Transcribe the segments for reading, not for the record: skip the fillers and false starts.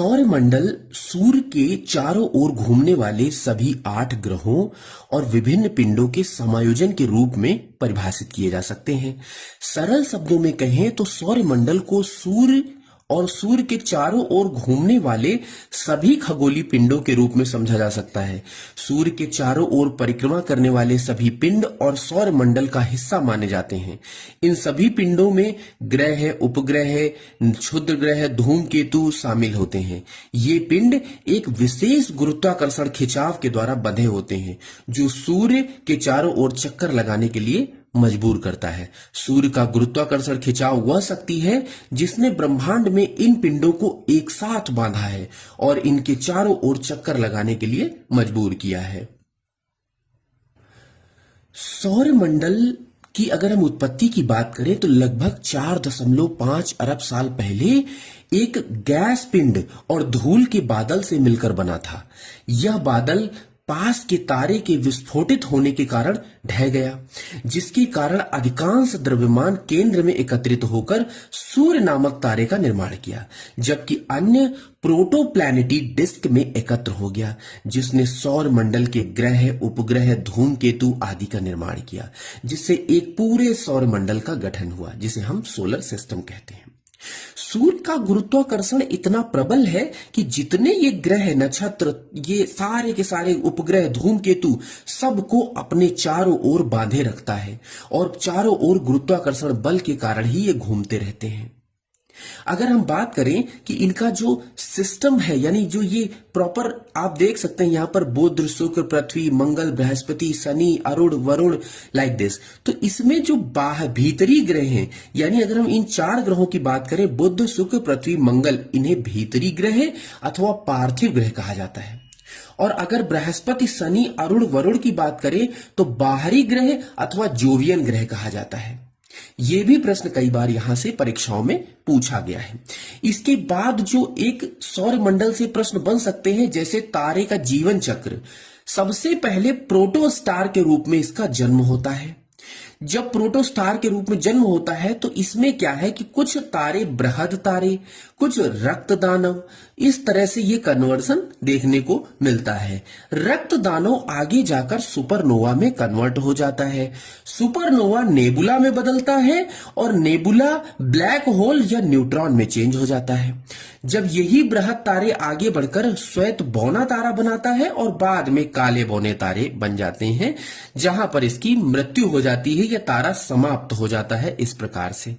सौरमंडल सूर्य के चारों ओर घूमने वाले सभी 8 ग्रहों और विभिन्न पिंडों के समायोजन के रूप में परिभाषित किए जा सकते हैं। सरल शब्दों में कहें तो सौरमंडल को सूर्य और सूर्य के चारों ओर घूमने वाले सभी खगोलीय पिंडों के रूप में समझा जा सकता है। सूर्य के चारों ओर परिक्रमा करने वाले सभी पिंड और सौरमंडल का हिस्सा माने जाते हैं। इन सभी पिंडों में ग्रह, उपग्रह, क्षुद्र ग्रह, धूमकेतु शामिल होते हैं। ये पिंड एक विशेष गुरुत्वाकर्षण खिंचाव के द्वारा बंधे होते हैं जो सूर्य के चारों ओर चक्कर लगाने के लिए मजबूर करता है। सूर्य का गुरुत्वाकर्षण खिंचाव वह शक्ति है जिसने ब्रह्मांड में इन पिंडों को एक साथ बांधा है और इनके चारों ओर चक्कर लगाने के लिए मजबूर किया है। सौरमंडल की अगर हम उत्पत्ति की बात करें तो लगभग 4.5 अरब साल पहले एक गैस पिंड और धूल के बादल से मिलकर बना था। यह बादल पास के तारे के विस्फोटित होने के कारण ढह गया, जिसके कारण अधिकांश द्रव्यमान केंद्र में एकत्रित होकर सूर्य नामक तारे का निर्माण किया, जबकि अन्य प्रोटोप्लैनेटरी डिस्क में एकत्र हो गया, जिसने सौर मंडल के ग्रह, उपग्रह, धूमकेतु आदि का निर्माण किया, जिससे एक पूरे सौर मंडल का गठन हुआ, जिसे हम सोलर सिस्टम कहते हैं। सूर्य का गुरुत्वाकर्षण इतना प्रबल है कि जितने ये ग्रह, नक्षत्र, ये सारे के सारे उपग्रह, धूमकेतु सबको अपने चारों ओर बांधे रखता है और चारों ओर गुरुत्वाकर्षण बल के कारण ही ये घूमते रहते हैं। अगर हम बात करें कि इनका जो सिस्टम है, यानी जो ये प्रॉपर आप देख सकते हैं यहां पर बुध, शुक्र, पृथ्वी, मंगल, बृहस्पति, शनि, अरुण, वरुण, लाइक दिस। तो इसमें जो भीतरी ग्रह हैं, यानी अगर हम इन 4 ग्रहों की बात करें, बुध, शुक्र, पृथ्वी, मंगल, इन्हें भीतरी ग्रह अथवा पार्थिव ग्रह कहा जाता है। और अगर बृहस्पति, शनि, अरुण, वरुण की बात करें तो बाहरी ग्रह अथवा जोवियन ग्रह कहा जाता है। यह भी प्रश्न कई बार यहां से परीक्षाओं में पूछा गया है। इसके बाद जो एक सौर मंडल से प्रश्न बन सकते हैं, जैसे तारे का जीवन चक्र, सबसे पहले प्रोटोस्टार के रूप में इसका जन्म होता है। जब प्रोटोस्टार के रूप में जन्म होता है तो इसमें क्या है कि कुछ तारे बृहद तारे, कुछ रक्त दानव, इस तरह से ये कन्वर्सन देखने को मिलता है। रक्त दानव आगे जाकर सुपरनोवा में कन्वर्ट हो जाता है, सुपरनोवा नेबुला में बदलता है और नेबुला ब्लैक होल या न्यूट्रॉन में चेंज हो जाता है। जब यही बृहद तारे आगे बढ़कर श्वेत बौना तारा बनाता है और बाद में काले बौने तारे बन जाते हैं, जहां पर इसकी मृत्यु हो जाती है, यह तारा समाप्त हो जाता है। इस प्रकार से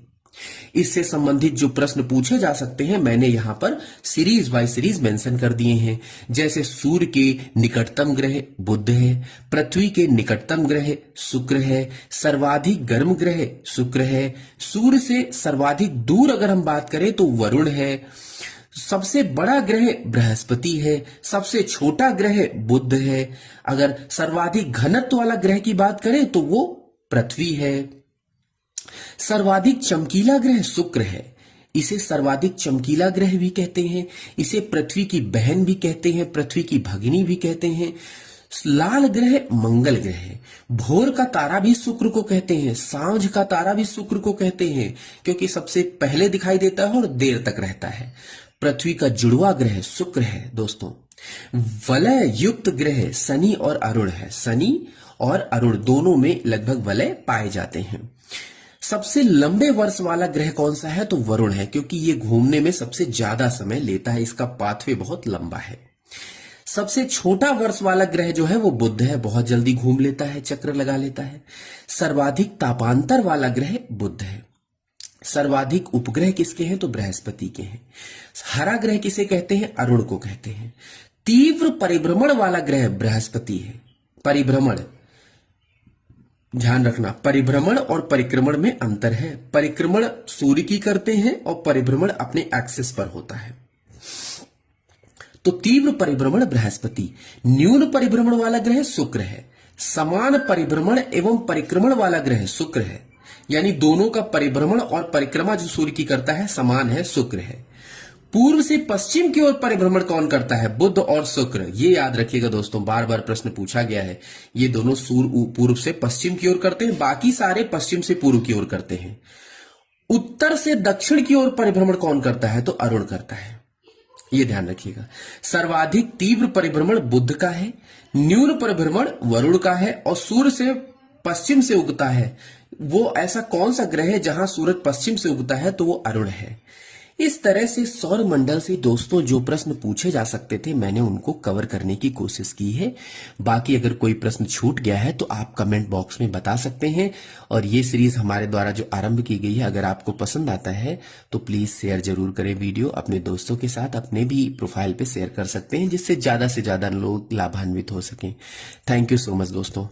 इससे संबंधित जो प्रश्न पूछे जा सकते हैं मैंने यहां पर सीरीज बाय सीरीज मेंशन कर दिए हैं। जैसे सूर्य के निकटतम ग्रह बुध है, पृथ्वी के निकटतम ग्रह शुक्र है, सर्वाधिक गर्म ग्रह शुक्र है, सूर्य से सर्वाधिक दूर अगर हम बात करें तो वरुण है, सबसे बड़ा ग्रह बृहस्पति है, सबसे छोटा ग्रह बुध है, अगर सर्वाधिक घनत्व वाला ग्रह की बात करें तो वो पृथ्वी है, सर्वाधिक चमकीला ग्रह शुक्र है, इसे सर्वाधिक चमकीला ग्रह भी कहते हैं, इसे पृथ्वी की बहन भी कहते हैं, पृथ्वी की भगिनी भी कहते हैं। लाल ग्रह मंगल ग्रह है, भोर का तारा भी शुक्र को कहते हैं, सांझ का तारा भी शुक्र को कहते हैं क्योंकि सबसे पहले दिखाई देता है और देर तक रहता है। पृथ्वी का जुड़वा ग्रह शुक्र है दोस्तों। वलय युक्त ग्रह शनि और अरुण है, शनि और अरुण दोनों में लगभग वलय पाए जाते हैं। सबसे लंबे वर्ष वाला ग्रह कौन सा है तो वरुण है, क्योंकि ये घूमने में सबसे ज्यादा समय लेता है, इसका पाथवे बहुत लंबा है। सबसे छोटा वर्ष वाला ग्रह जो है वो बुध है, बहुत जल्दी घूम लेता है, चक्र लगा लेता है। सर्वाधिक तापांतर वाला ग्रह बुध है। सर्वाधिक उपग्रह किसके हैं तो बृहस्पति के हैं। हरा ग्रह किसे कहते हैं, अरुण को कहते हैं। तीव्र परिभ्रमण वाला ग्रह बृहस्पति है। परिभ्रमण, ध्यान रखना, परिभ्रमण और परिक्रमण में अंतर है। परिक्रमण सूर्य की करते हैं और परिभ्रमण अपने एक्सिस पर होता है। तो तीव्र परिभ्रमण बृहस्पति। न्यून परिभ्रमण वाला ग्रह शुक्र है। समान परिभ्रमण एवं परिक्रमण वाला ग्रह शुक्र है, यानी दोनों का परिभ्रमण और परिक्रमा जो सूर्य की करता है समान है, शुक्र है। पूर्व से पश्चिम की ओर परिभ्रमण कौन करता है, बुध और शुक्र। ये याद रखिएगा दोस्तों, बार बार प्रश्न पूछा गया है। ये दोनों सूर्य पूर्व से पश्चिम की ओर करते हैं, बाकी सारे पश्चिम से पूर्व की ओर करते हैं। उत्तर से दक्षिण की ओर परिभ्रमण कौन करता है तो अरुण करता है। ये ध्यान रखिएगा। सर्वाधिक तीव्र परिभ्रमण बुध का है, न्यून परिभ्रमण वरुण का है, और सूर्य से पश्चिम से उगता है। वो ऐसा कौन सा ग्रह है जहां सूरज पश्चिम से उगता है? तो वो अरुण है। इस तरह से सौर मंडल से दोस्तों जो प्रश्न पूछे जा सकते थे मैंने उनको कवर करने की कोशिश की है। बाकी अगर कोई प्रश्न छूट गया है तो आप कमेंट बॉक्स में बता सकते हैं। और ये सीरीज हमारे द्वारा जो आरंभ की गई है, अगर आपको पसंद आता है तो प्लीज शेयर जरूर करें वीडियो अपने दोस्तों के साथ, अपने भी प्रोफाइल पे शेयर कर सकते हैं जिससे ज्यादा से ज्यादा लोग लाभान्वित हो सकें। थैंक यू सो मच दोस्तों।